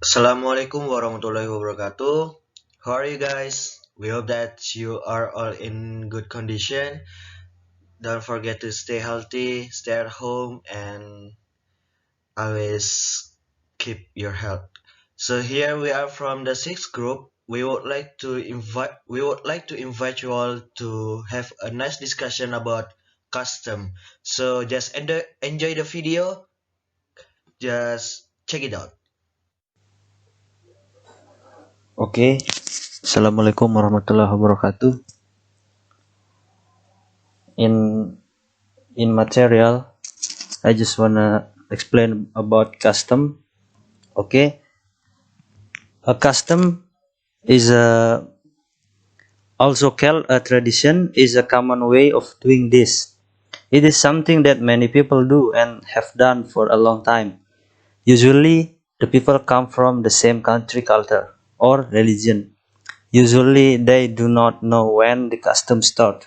Assalamualaikum warahmatullahi wabarakatuh. How are you guys? We hope that you are all in good condition. Don't forget to stay healthy, stay at home, and always keep your health. So here we are from the sixth group. We would like to invite you all to have a nice discussion about custom. So just enjoy the video. Just check it out. Oke, Assalamualaikum warahmatullahi wabarakatuh. In material, I just wanna explain about custom. Okay, a custom is also called a tradition. Is a common way of doing this. It is something that many people do and have done for a long time. Usually, the people come from the same country, culture, or religion. Usually, they do not know when the custom start.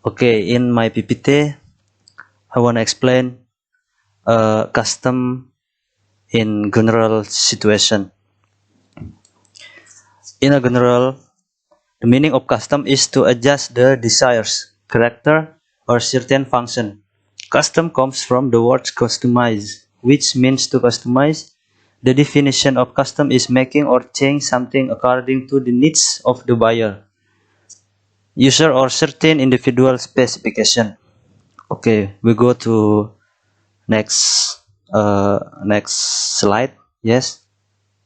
Okay, in my PPT, I want to explain custom in general situation. In a general, the meaning of custom is to adjust the desires, character, or certain function. Custom comes from the word customize, which means to customize. The definition of custom is making or change something according to the needs of the buyer, user, or certain individual specification. Okay, we go to next slide. Yes.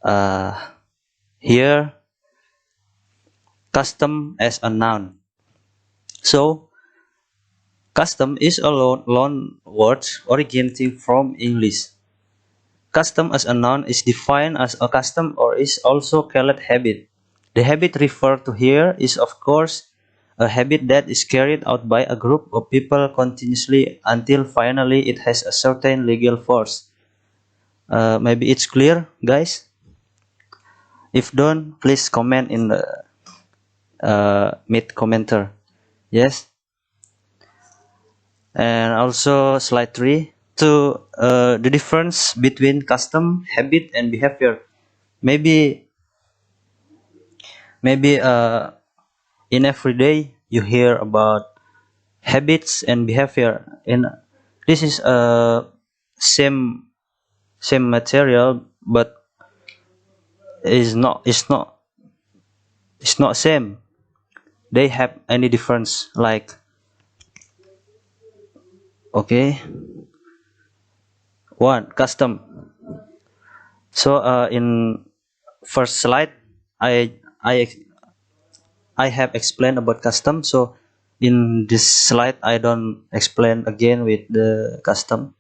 Uh, Here, custom as a noun. So, custom is a loan word originating from English. Custom as a noun is defined as a custom or is also called habit. The habit referred to here is of course a habit that is carried out by a group of people continuously until finally it has a certain legal force. Maybe it's clear, guys? If don't, please comment in the mid commenter. Yes. And also slide 3 to the difference between custom, habit, and behavior. Maybe in every day you hear about habits and behavior. In this is same material, but is not same. They have any difference, like, okay, one custom. So in first slide, I I I have explained about custom. So in this slide, I don't explain again with the custom.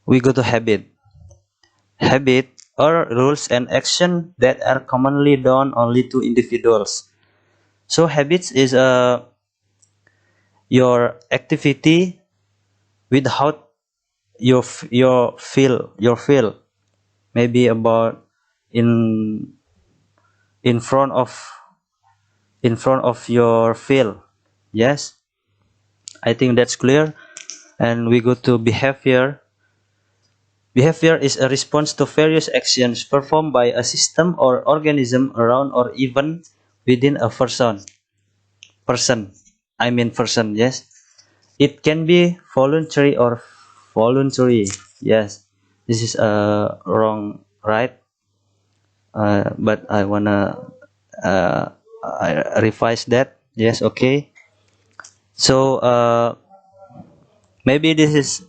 We go to habit. Habit are rules and action that are commonly done only to individuals. So habits is your activity without your feel maybe about in in front of your feel. Yes, I think that's clear. And we go to behavior. Behavior is a response to various actions performed by a system or organism around or even within a person. I mean person. Yes, it can be voluntary or voluntary. Yes, this is wrong, right? But I wanna revise that. Yes, okay. So maybe this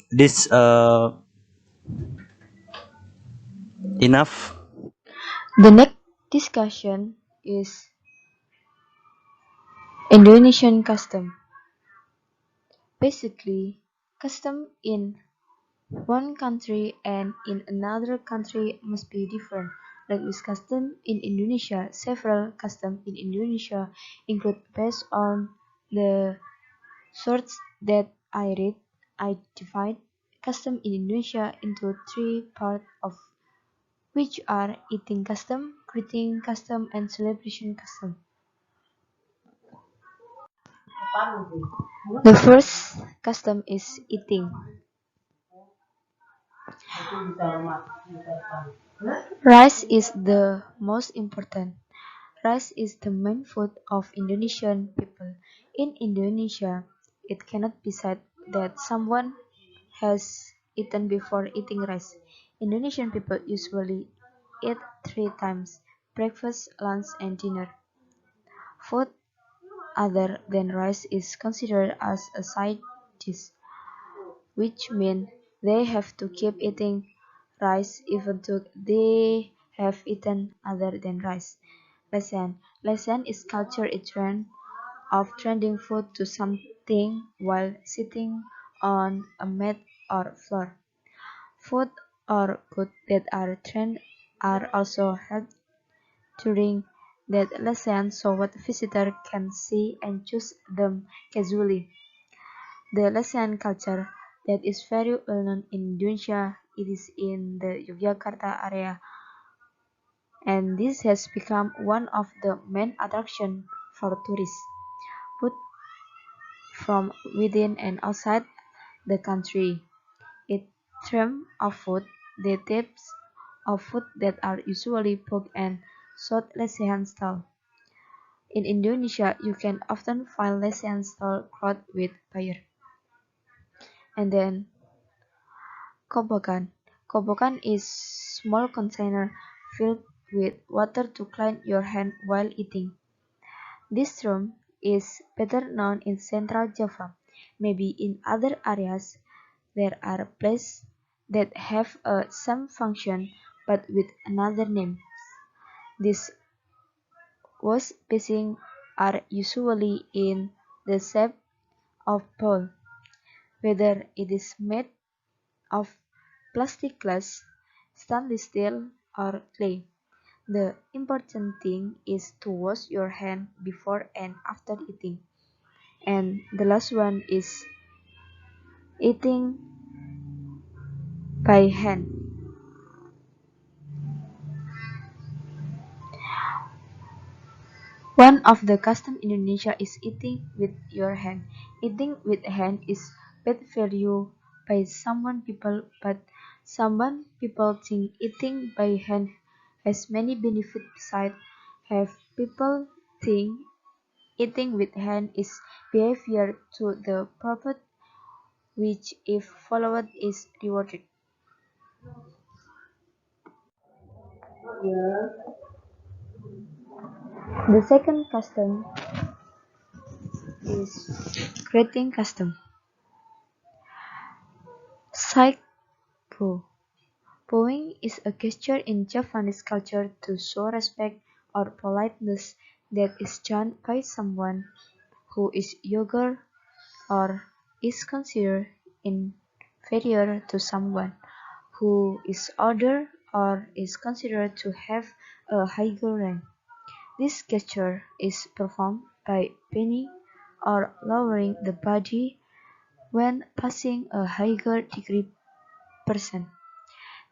enough. The next discussion is Indonesian custom. Basically, custom in one country and in another country must be different. Like with custom in Indonesia, several customs in Indonesia include based on the sorts that I read. I divide custom in Indonesia into three parts of which are eating custom, greeting custom, and celebration custom. The first custom is eating. Rice is the most important. Rice is the main food of Indonesian people. In Indonesia, it cannot be said that someone has eaten before eating rice. Indonesian people usually eat three times: breakfast, lunch, and dinner. Food other than rice is considered as a side dish, which means they have to keep eating rice even though they have eaten other than rice. Lesson. Lesson is culture a trend of trending food to something while sitting on a mat or floor. Food or goods that are trend are also held during that lesson so what visitor can see and choose them casually. The lesson culture that is very well known in Indonesia, it is in the Yogyakarta area, and this has become one of the main attractions for tourists, both from within and outside the country. It terms of food, the types of food that are usually pork and short lesehan style. In Indonesia, you can often find lesehan style crowd with fire. And then kobokan. Kobokan is small container filled with water to clean your hand while eating. This term is better known in Central Java. Maybe in other areas there are places that have a same function but with another name. These wash basins are usually in the shape of bowl, whether it is made of plastic glass, stainless steel, or clay. The important thing is to wash your hand before and after eating. And the last one is eating by hand. One of the custom in Indonesia is eating with your hand. Eating with hand is bad value by someone people, but someone people think eating by hand has many benefits besides have people think eating with hand is behavior to the prophet which if followed is rewarded. The second custom is greeting custom. Saiko. Bowing is a gesture in Japanese culture to show respect or politeness that is done by someone who is younger or is considered inferior to someone who is older or is considered to have a higher rank. This gesture is performed by bending or lowering the body when passing a higher degree person.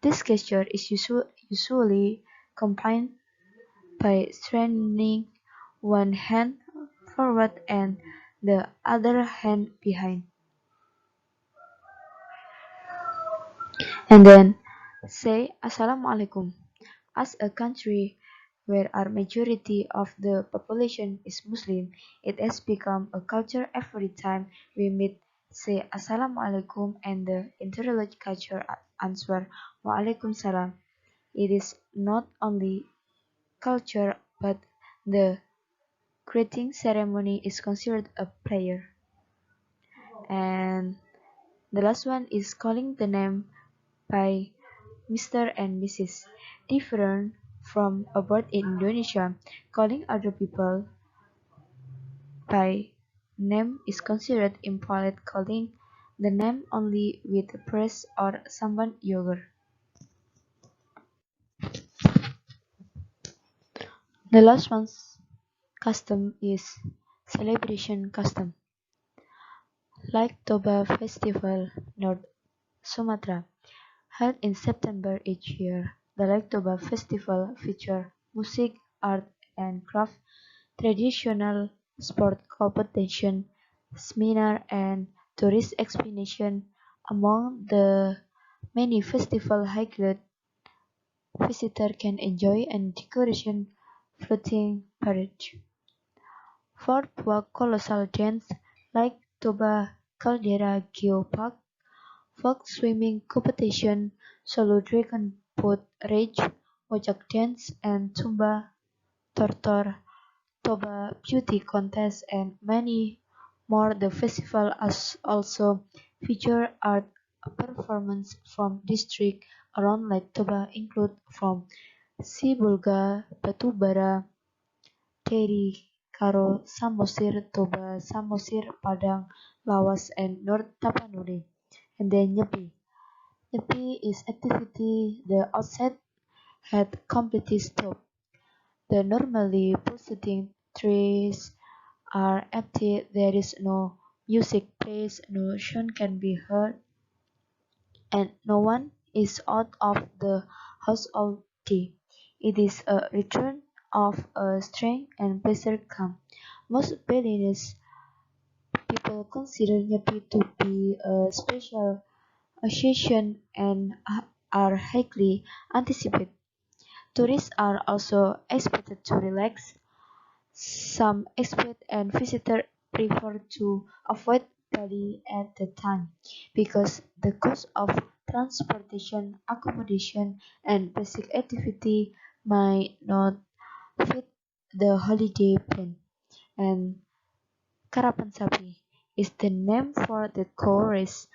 This gesture is usually accompanied by straining one hand forward and the other hand behind, and then say Assalamualaikum. As a country where a majority of the population is Muslim, it has become a culture every time we meet say Assalamualaikum and the interlocutor answer Waalaikumsalam. It is not only culture but the greeting ceremony is considered a prayer. And the last one is calling the name by Mr. and Mrs. Different from a word in Indonesia, calling other people by name is considered impolite. Calling the name only with praise or someone younger. The last one's custom is celebration custom, like Toba Festival, North Sumatra. Held in September each year, the Lake Toba Festival features music, art and craft, traditional sport competition, seminar and tourist expedition. Among the Many festival hikers visitor can enjoy and decoration floating parade. Fourth walk colossal dance like Toba Caldera Geopark, folk swimming competition, solo dragon boat rage, Wajak dance, and Tumba Tortor Toba beauty contest, and many more. The festival also features art performances from districts around Lake Toba, include from Sibolga, Batubara, Teri, Karo, Samosir, Toba, Samosir, Padang, Lawas, and North Tapanuli. And then Nyepi. Nyepi is activity the outset had completely stopped. The normally pulsating trees are empty, there is no music plays, no sound can be heard, and no one is out of the house all day. It is a return of a strength and pleasure come. Most Balinese people consider Nyepi to be a special occasion and are highly anticipated. Tourists are also expected to relax. Some expats and visitors prefer to avoid Bali at the time because the cost of transportation, accommodation, and basic activity might not fit the holiday plan. And Karapansapi is the name for the chorus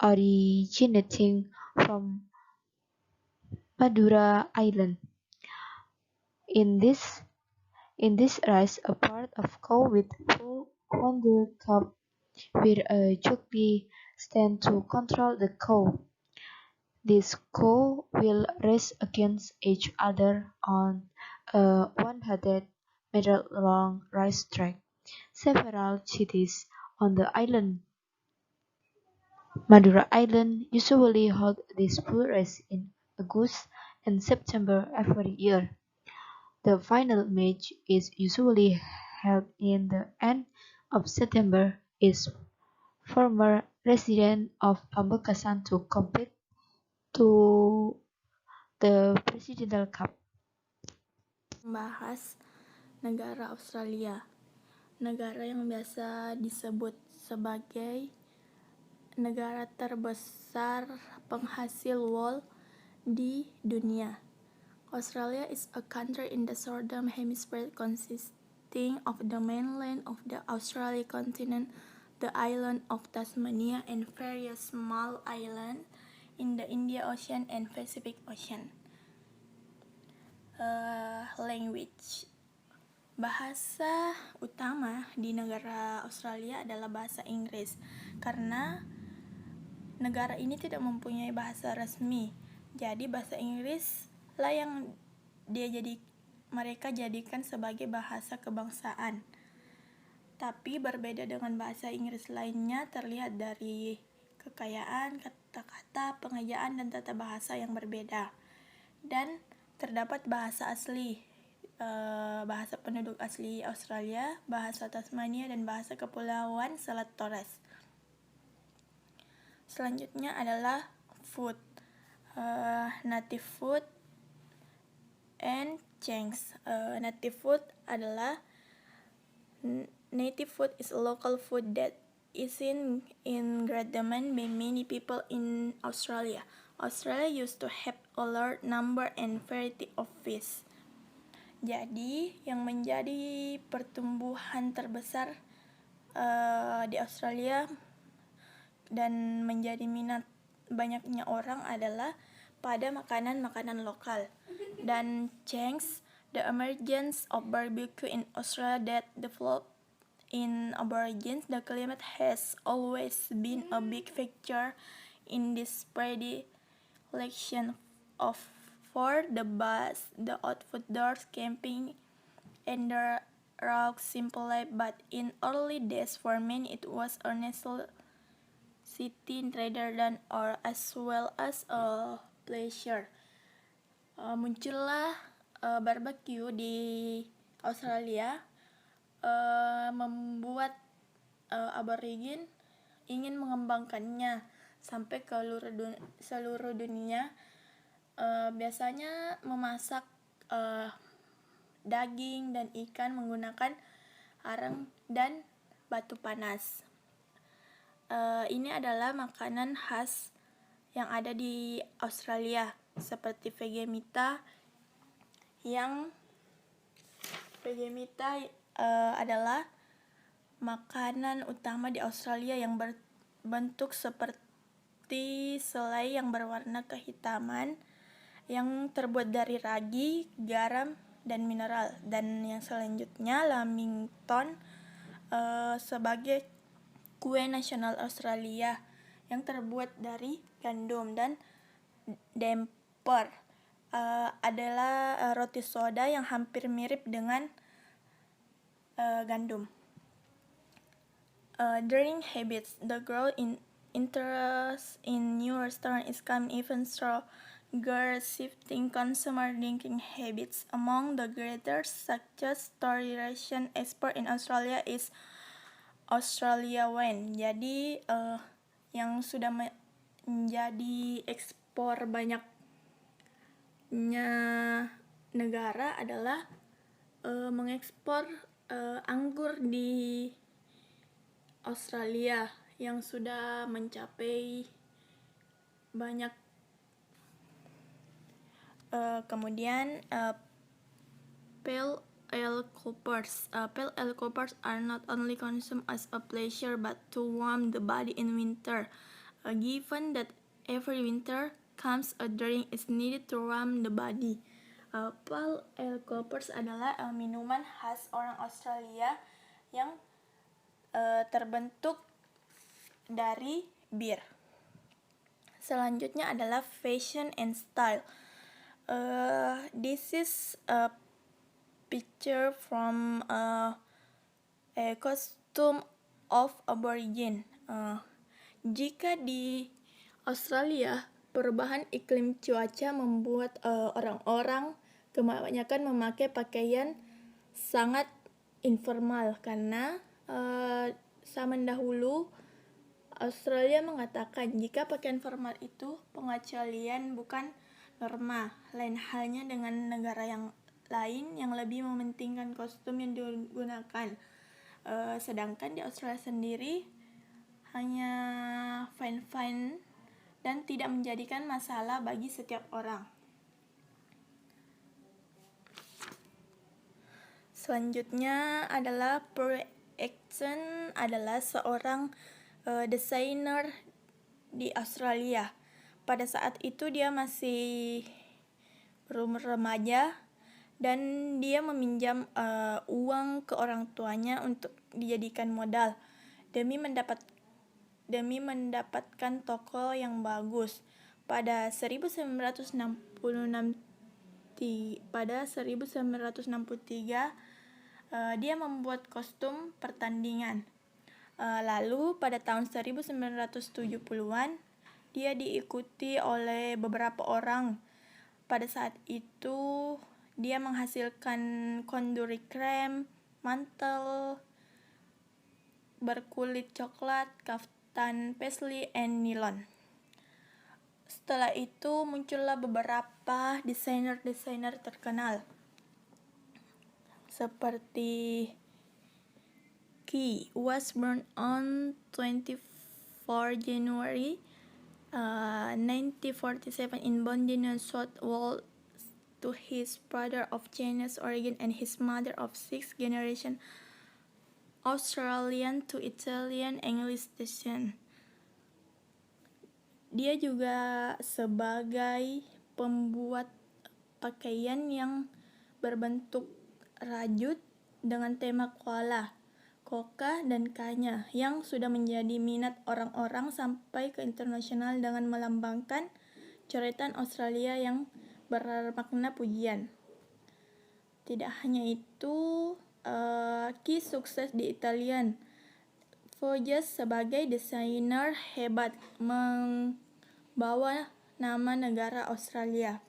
originating from Madura Island. In this In this rice, a part of cow with full wonder cup where a jockey stands to control the cow. These cows will race against each other on a 100-meter-long race track. Several cities on the island, Madura Island, usually hold this bull race in August and September every year. The final match is usually held in the end of September. Is former resident of Pamekasan to compete to the Presidential Cup. Membahas negara Australia, negara yang biasa disebut sebagai negara terbesar penghasil wool di dunia. Australia is a country in the southern hemisphere consisting of the mainland of the Australian continent, the island of Tasmania, and various small islands in the Indian Ocean and Pacific Ocean. Language. Bahasa utama di negara Australia adalah bahasa Inggris karena negara ini tidak mempunyai bahasa resmi. Jadi bahasa Inggris lah yang mereka jadikan sebagai bahasa kebangsaan. Tapi berbeda dengan bahasa Inggris lainnya terlihat dari kekayaan kata-kata, pengejaan, dan tata bahasa yang berbeda. Dan terdapat bahasa asli, bahasa penduduk asli Australia, bahasa Tasmania, dan bahasa kepulauan Selat Torres. Selanjutnya adalah food, native food and change. Native food is a local food that is in great demand by many people in Australia. Australia used to have a large number and variety of fish. Jadi, yang menjadi pertumbuhan terbesar di Australia dan menjadi minat banyaknya orang adalah pada makanan-makanan lokal. Dan change, the emergence of barbecue in Australia that developed in Aborigines. The climate has always been a big factor in this predilection for the outdoors camping and the raw simple life, but in early days for many it was a necessity rather than or as well as a pleasure. Muncullah barbecue di Australia membuat aborigin ingin mengembangkannya sampai ke seluruh dunia. Biasanya memasak daging dan ikan menggunakan arang dan batu panas. Ini adalah makanan khas yang ada di Australia, seperti vegemita, yang vegemita adalah makanan utama di Australia yang berbentuk seperti selai yang berwarna kehitaman, yang terbuat dari ragi, garam, dan mineral. Dan yang selanjutnya lamington sebagai kue nasional Australia yang terbuat dari gandum, dan damper adalah roti soda yang hampir mirip dengan gandum. During habits, the growth in interest in new restaurants is come even stronger, shifting consumer drinking habits. Among the greatest such tourism export in Australia is Australia wine. Jadi yang sudah menjadi ekspor banyaknya negara adalah mengekspor anggur di Australia yang sudah mencapai banyak. Kemudian pale ale coppers. Pale ale coppers are not only consumed as a pleasure but to warm the body in winter. Given that every winter comes a drink is needed to warm the body. Pale ale coppers adalah minuman khas orang Australia yang terbentuk dari bir. Selanjutnya adalah fashion and style. This is a picture from a costume of aborigine. Jika di Australia, perubahan iklim cuaca membuat orang-orang kebanyakan memakai pakaian sangat informal, karena zaman dahulu Australia mengatakan jika pakaian formal itu pengecualian bukan norma. Lain halnya dengan negara yang lain yang lebih mementingkan kostum yang digunakan. Sedangkan di Australia sendiri hanya fine-fine dan tidak menjadikan masalah bagi setiap orang. Selanjutnya adalah Pearl Aitken adalah seorang desainer di Australia. Pada saat itu dia masih berumur remaja dan dia meminjam uang ke orang tuanya untuk dijadikan modal demi mendapatkan toko yang bagus. Pada 1963 dia membuat kostum pertandingan. Lalu pada tahun 1970-an dia diikuti oleh beberapa orang. Pada saat itu dia menghasilkan konduri krem, mantel berkulit coklat, kaftan paisley, and nilon. Setelah itu muncullah beberapa desainer terkenal seperti Key was born on 24 January 1947 in Bondi, New South Wales, to his brother of Chinese origin and his mother of sixth generation Australian to Italian English descent. Dia juga sebagai pembuat pakaian yang berbentuk rajut dengan tema koala, koka, dan kanya yang sudah menjadi minat orang-orang sampai ke internasional dengan melambangkan coretan Australia yang bermakna pujian. Tidak hanya itu, Key sukses di Italian Vogue sebagai desainer hebat, membawa nama negara Australia.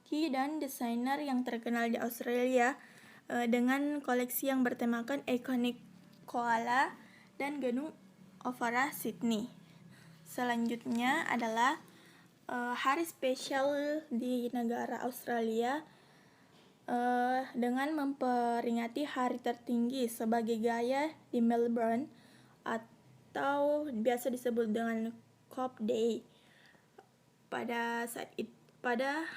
Key dan desainer yang terkenal di Australia dengan koleksi yang bertemakan ikonik koala dan Gedung Opera Sydney. Selanjutnya adalah hari spesial di negara Australia dengan memperingati hari tertinggi sebagai gaya di Melbourne atau biasa disebut dengan Cop Day. Pada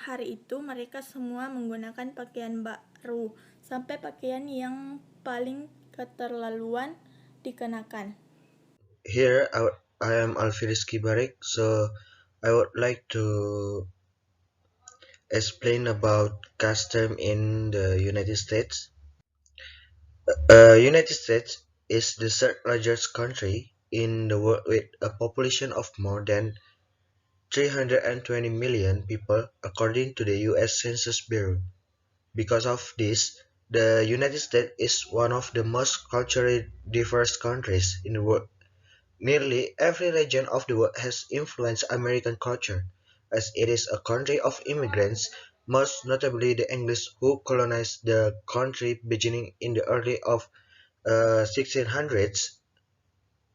hari itu mereka semua menggunakan pakaian baru sampai pakaian yang paling keterlaluan dikenakan. Here I am Alfiriski Barik, so I would like to explain about custom in the United States. United States is the third largest country in the world with a population of more than 320 million people according to the US Census Bureau. Because of this, the United States is one of the most culturally diverse countries in the world. Nearly every region of the world has influenced American culture, as it is a country of immigrants, most notably the English who colonized the country beginning in the early of 1600s.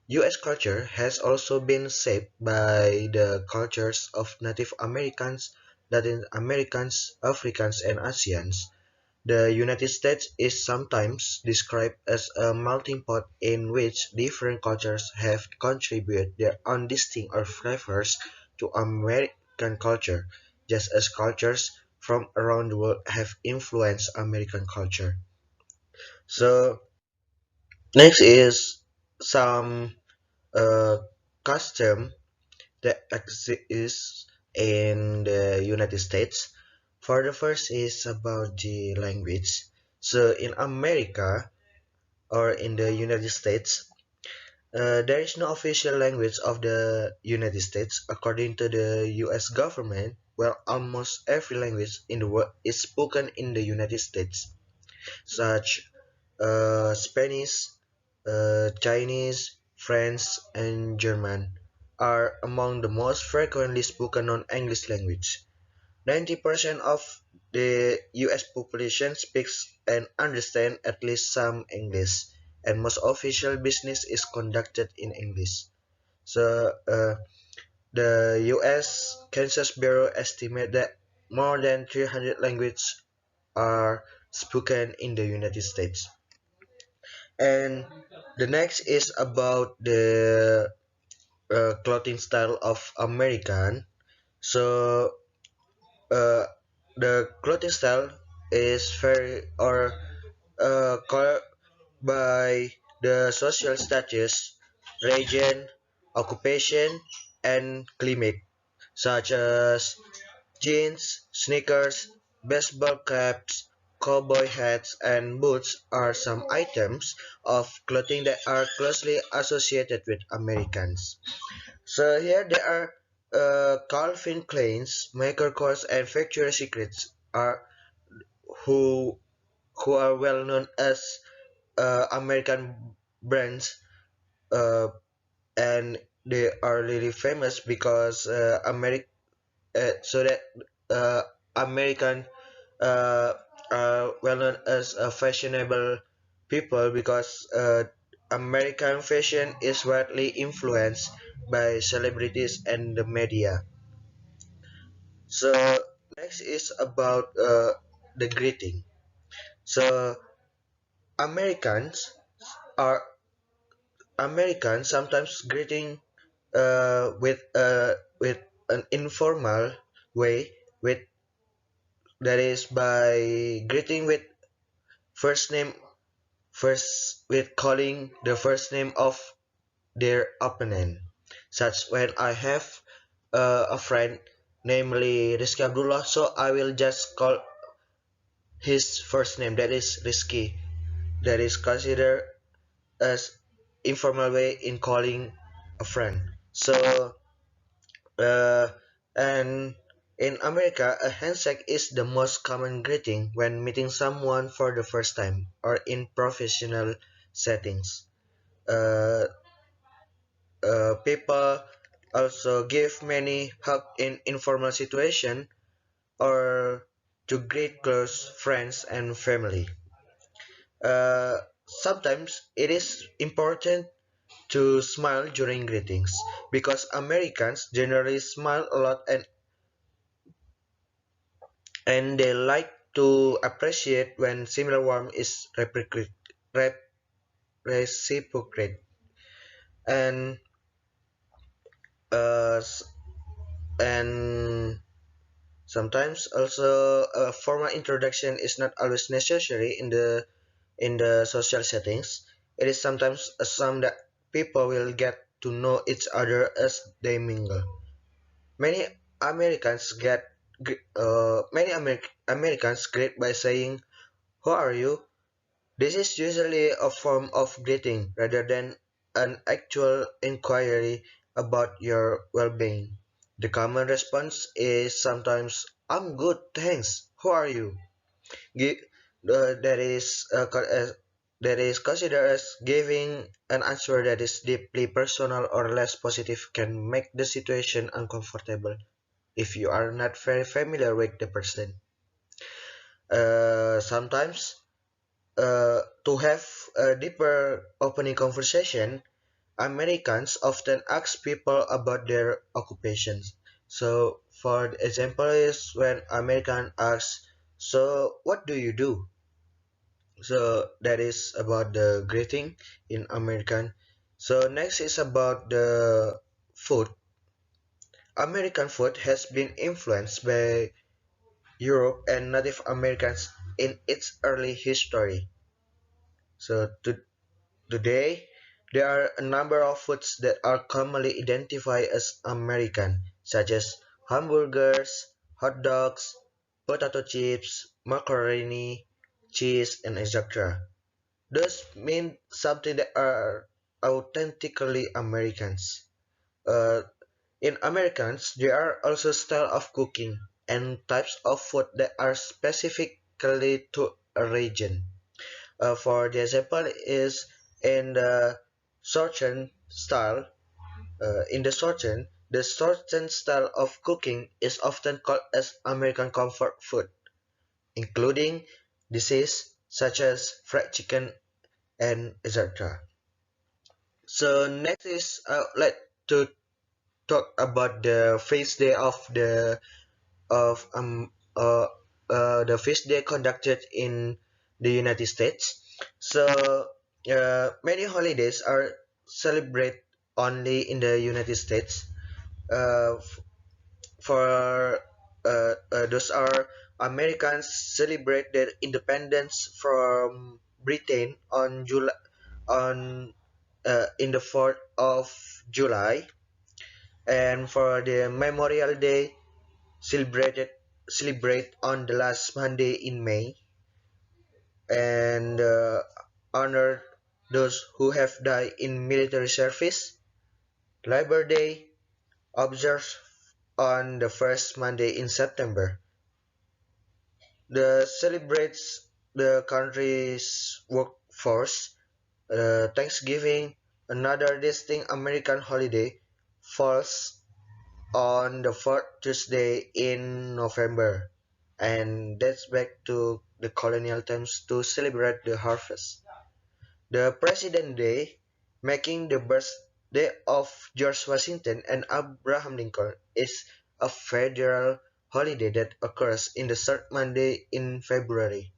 U.S. culture has also been shaped by the cultures of Native Americans, Latin Americans, Africans, and Asians. The United States is sometimes described as a melting pot in which different cultures have contributed their own distinct flavors to American culture, just as cultures from around the world have influenced American culture. So next is some uh, custom that exists in the United States. For the first is about the language. So in America or in the United States, there is no official language of the United States according to the U.S. government. Well, almost every language in the world is spoken in the United States, such Spanish, Chinese, French, and German are among the most frequently spoken non-English language. 90% of the US population speaks and understands at least some English, and most official business is conducted in English. So, the US Census Bureau estimates that more than 300 languages are spoken in the United States. And the next is about the clothing style of American. So uh, the clothing style is very or colored by the social status, region, occupation, and climate, such as jeans, sneakers, baseball caps, cowboy hats, and boots are some items of clothing that are closely associated with Americans. So here there are Calvin Klein's, Michael Kors, and Victoria's Secrets are who who are well known as American brands, uh, and they are really famous because so that uh, American uh, are well known as a fashionable people because American fashion is widely influenced by celebrities and the media. So next is about the greeting. So Americans are Americans sometimes greeting with an informal way with that is by greeting with first name first with calling the first name of their opponent. Such when I have a friend namely Rizky Abdullah, so I will just call his first name that is Rizky. That is considered as informal way in calling a friend. So uh, and in America, a handshake is the most common greeting when meeting someone for the first time or in professional settings. Uh, People also give many hug in informal situation or to greet close friends and family. Sometimes it is important to smile during greetings because Americans generally smile a lot and they like to appreciate when similar warmth is reciprocate. And uh, and sometimes also a formal introduction is not always necessary in the social settings. It is sometimes assumed that people will get to know each other as they mingle. Many Americans greet by saying, "How are you?" This is usually a form of greeting rather than an actual inquiry about your well-being. The common response is sometimes, "I'm good, thanks. How are you?" Gi- that that is considered as giving an answer that is deeply personal or less positive can make the situation uncomfortable if you are not very familiar with the person. Sometimes, to have a deeper opening conversation, Americans often ask people about their occupations. So, for example, is when American asks, "So, what do you do?" So that is about the greeting in American. So next is about the food. American food has been influenced by Europe and Native Americans in its early history. So today, there are a number of foods that are commonly identified as American, such as hamburgers, hot dogs, potato chips, macaroni, cheese, and etc. Those mean something that are authentically Americans. Uh, in Americans, there are also styles of cooking and types of food that are specifically to a region. For the example is in the Southern style. The Southern style of cooking is often called as American comfort food, including dishes such as fried chicken and etc. So next is like to talk about the feast day of the feast day conducted in the United States. So many holidays are celebrated only in the United States. Uh, for those are Americans celebrate their independence from Britain on July on in the 4th of July, and for the Memorial Day celebrate on the last Monday in May, and honor those who have died in military service. Labor Day observed on the first Monday in September. The celebrates the country's workforce. Thanksgiving, another distinct American holiday, falls on the fourth Tuesday in November and dates back to the colonial times to celebrate the harvest. The President Day, making the birthday of George Washington and Abraham Lincoln, is a federal holiday that occurs in the third Monday in February.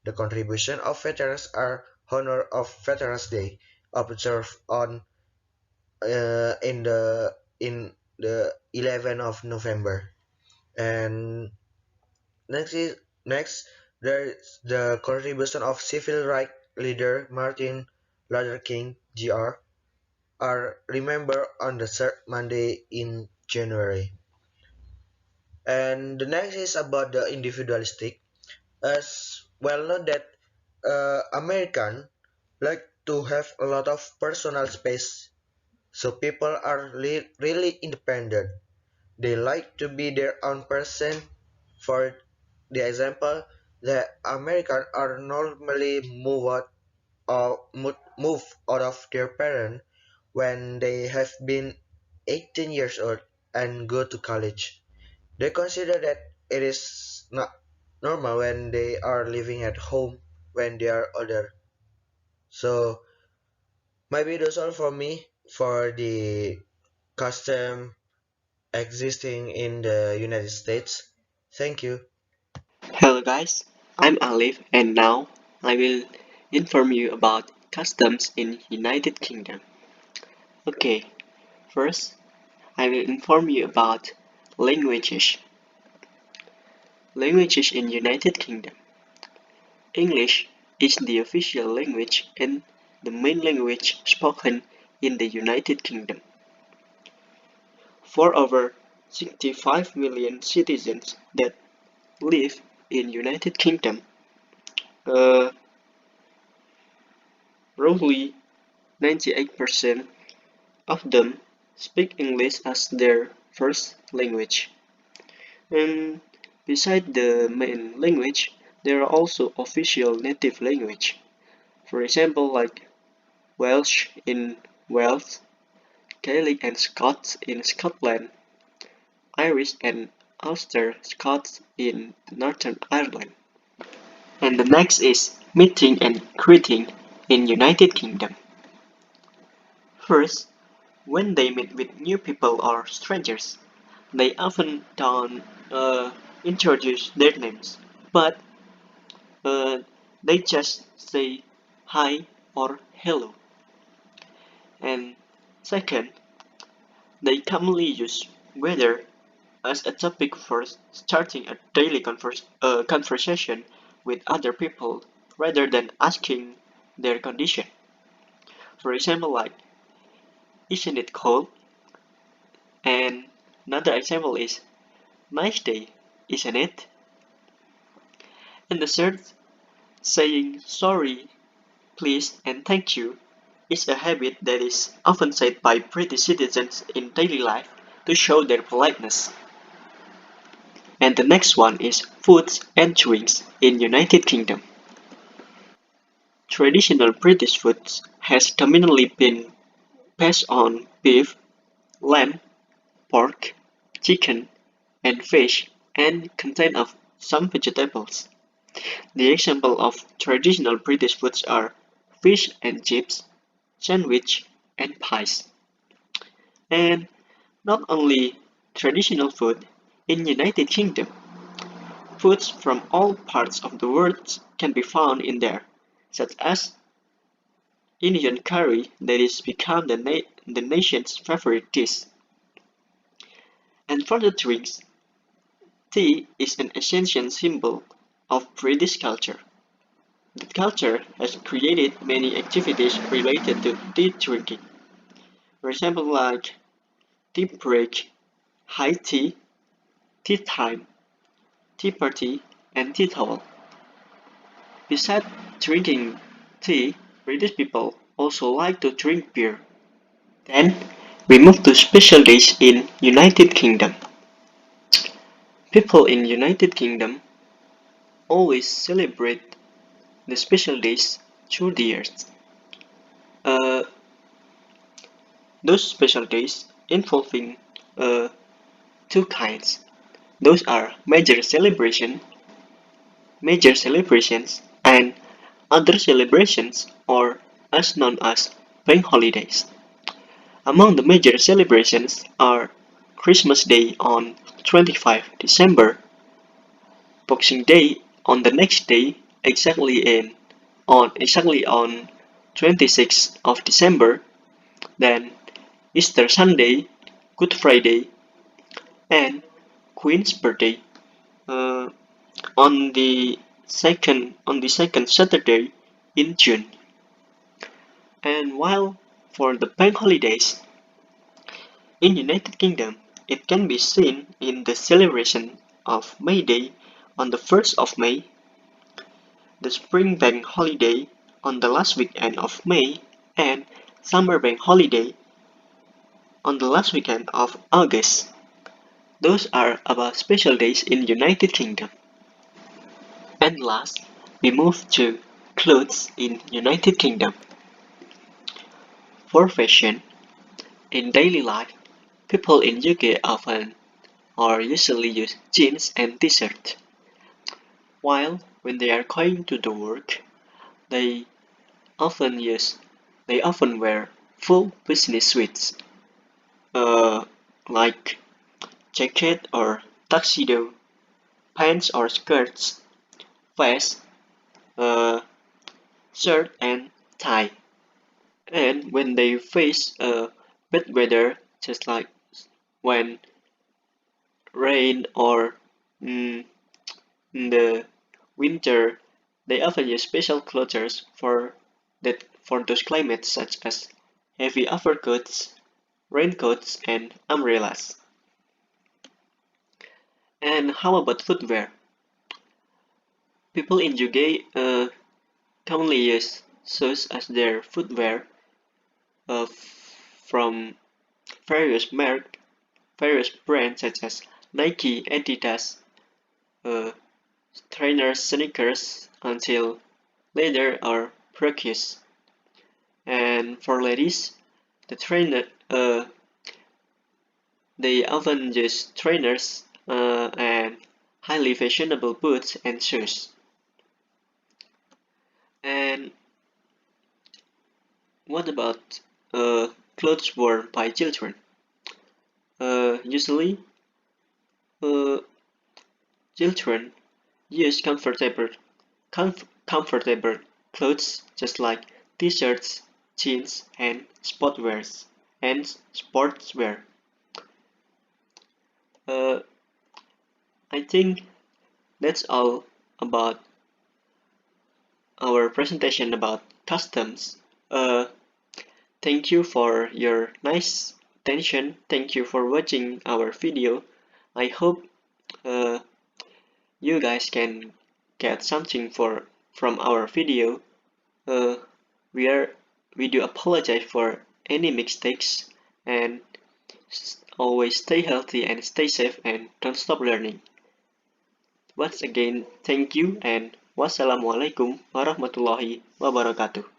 The contribution of veterans are honor of Veterans Day, observed on in the 11th of November. And next there is the contribution of civil rights leader Martin Luther King Jr. are remembered on the third Monday in January. And the next is about the individualistic. As well known that American like to have a lot of personal space, so people are really independent. They like to be their own person. For the example, the Americans are normally move out of their parent when they have been 18 years old and go to college. They consider that it is not normal when they are living at home when they are older. So Maybe that's all for me for the custom existing in the United States. Thank you. Hello guys, I'm Alif and now I will inform you about customs in United Kingdom. Okay, first I will inform you about languages. Languages in United Kingdom. English is the official language and the main language spoken in the United Kingdom. For over 65 million citizens that live in United Kingdom, uh, roughly 98% of them speak English as their first language. And beside the main language, there are also official native language. For example, like Welsh in Wales, Gaelic and Scots in Scotland, Irish and Ulster Scots in Northern Ireland. And the next is meeting and greeting in United Kingdom. First, when they meet with new people or strangers, they often don't introduce their names, but uh, they just say hi or hello. And second, they commonly use weather as a topic for starting a daily conversation with other people rather than asking their condition. For example, like, isn't it cold? And another example is, nice day, isn't it? And the third, saying sorry, please, and thank you is a habit that is often said by British citizens in daily life to show their politeness. And the next one is foods and drinks in United Kingdom. Traditional British foods has dominantly been based on beef, lamb, pork, chicken, and fish, and contain of some vegetables. The example of traditional British foods are fish and chips, sandwich, and pies. And not only traditional food, in United Kingdom, foods from all parts of the world can be found in there, such as Indian curry that is become the nation's favorite dish. And for the drinks, tea is an essential symbol of British culture. The culture has created many activities related to tea drinking. For example, like tea break, high tea, tea time, tea party, and tea towel. Besides drinking tea, British people also like to drink beer. Then we move to special days in United Kingdom. People in United Kingdom always celebrate the special days through the years. Uh, those special days involving uh, two kinds. Those are major celebrations, and other celebrations, or as known as bank holidays. Among the major celebrations are Christmas Day on 25 December, Boxing Day on the next day, exactly on 26th of December, then Easter Sunday, Good Friday, and Queen's birthday uh, on the second Saturday in June. And while for the bank holidays in United Kingdom, it can be seen in the celebration of May Day on the 1st of May, the Spring Bank Holiday on the last weekend of May, and Summer Bank Holiday on the last weekend of August. Those are about special days in United Kingdom. And last, we move to clothes in United Kingdom. For fashion, in daily life, people in UK often or usually use jeans and t-shirt, while when they are going to the work, they often use they often wear full business suits, like jacket or tuxedo, pants or skirts, vest, uh, shirt and tie. And when they face bad weather, just like when rain or mm, in the winter, they often use special clothes for those climates, such as heavy overcoats, raincoats, and umbrellas. And how about footwear? People in UK commonly use shoes as their footwear from various brands such as Nike, Adidas, uh, trainers, sneakers, until leather or Brookies. And for ladies, the trainer they often use trainers and highly fashionable boots and shoes. And what about clothes worn by children? Usually, uh, children use comfortable clothes just like t-shirts, jeans, and sportswear. Uh, I think that's all about our presentation about customs. Uh, Thank you for your nice attention. Thank you for watching our video. I hope uh, you guys can get something from our video. Uh, we are we do apologize for any mistakes and always stay healthy and stay safe and don't stop learning. Once again, thank you and wassalamualaikum warahmatullahi wabarakatuh.